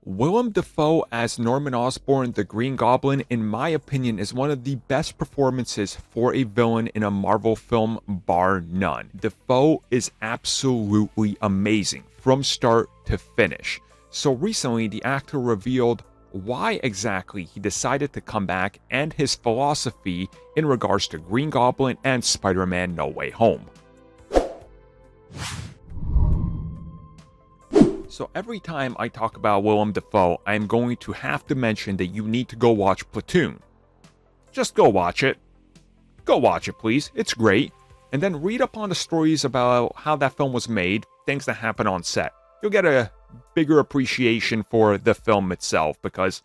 Willem Dafoe as Norman Osborn, the Green Goblin, in my opinion, is one of the best performances for a villain in a Marvel film, bar none. Dafoe is absolutely amazing from start to finish. So recently, the actor revealed why exactly he decided to come back and his philosophy in regards to Green Goblin and Spider-Man No Way Home. So every time I talk about Willem Dafoe, I'm going to have to mention that you need to go watch Platoon. Just go watch it. Go watch it, please. It's great. And then read up on the stories about how that film was made, things that happen on set. You'll get a bigger appreciation for the film itself because,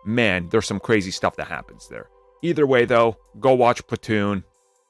man, there's some crazy stuff that happens there. Either way, though, go watch Platoon.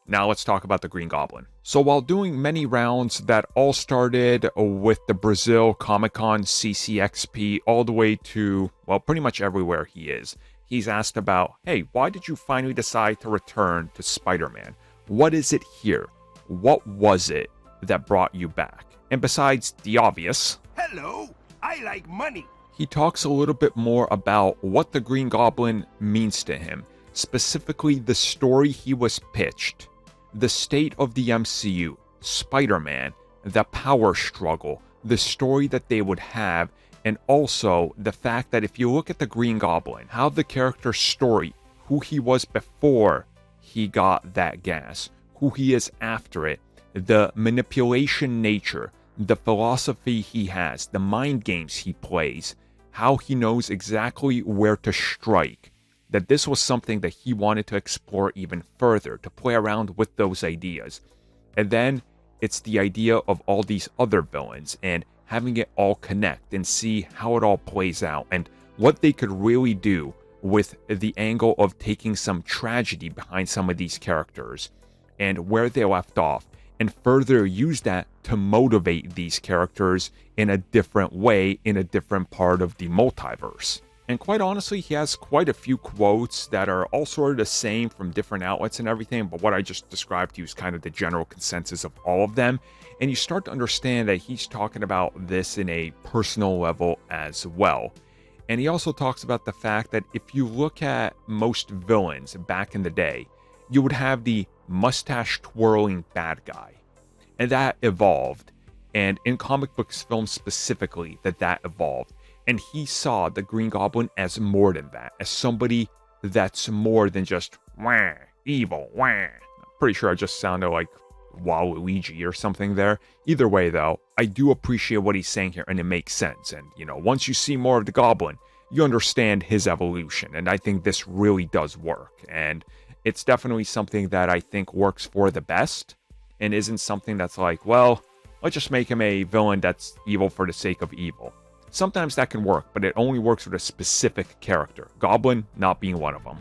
Now let's talk about the Green Goblin. So while doing many rounds that all started with the Brazil Comic-Con CCXP all the way to, well, pretty much everywhere he is, he's asked about, hey, why did you finally decide to return to Spider-Man? What is it here? What was it that brought you back? And besides the obvious, hello, I like money. He talks a little bit more about what the Green Goblin means to him, specifically the story he was pitched, the state of the MCU, Spider-Man, the power struggle, the story that they would have, and also the fact that if you look at the Green Goblin, how the character's story, who he was before he got that gas, who he is after it, the manipulation nature, the philosophy he has, the mind games he plays, how he knows exactly where to strike, that this was something that he wanted to explore even further, to play around with those ideas. And then it's the idea of all these other villains and having it all connect and see how it all plays out and what they could really do with the angle of taking some tragedy behind some of these characters and where they left off, and further use that to motivate these characters in a different way, in a different part of the multiverse. And quite honestly, he has quite a few quotes that are all sort of the same from different outlets and everything, but what I just described to you is kind of the general consensus of all of them. And you start to understand that he's talking about this in a personal level as well. And he also talks about the fact that if you look at most villains back in the day, you would have the mustache twirling bad guy. And that evolved. And in comic books films specifically, that evolved. And he saw the Green Goblin as more than that, as somebody that's more than just wah, evil, wah. I'm pretty sure I just sounded like Waluigi or something there. Either way, though, I do appreciate what he's saying here, and it makes sense. And, once you see more of the Goblin, you understand his evolution. And I think this really does work. And it's definitely something that I think works for the best and isn't something that's like, well, let's just make him a villain that's evil for the sake of evil. Sometimes that can work, but it only works with a specific character, Goblin not being one of them.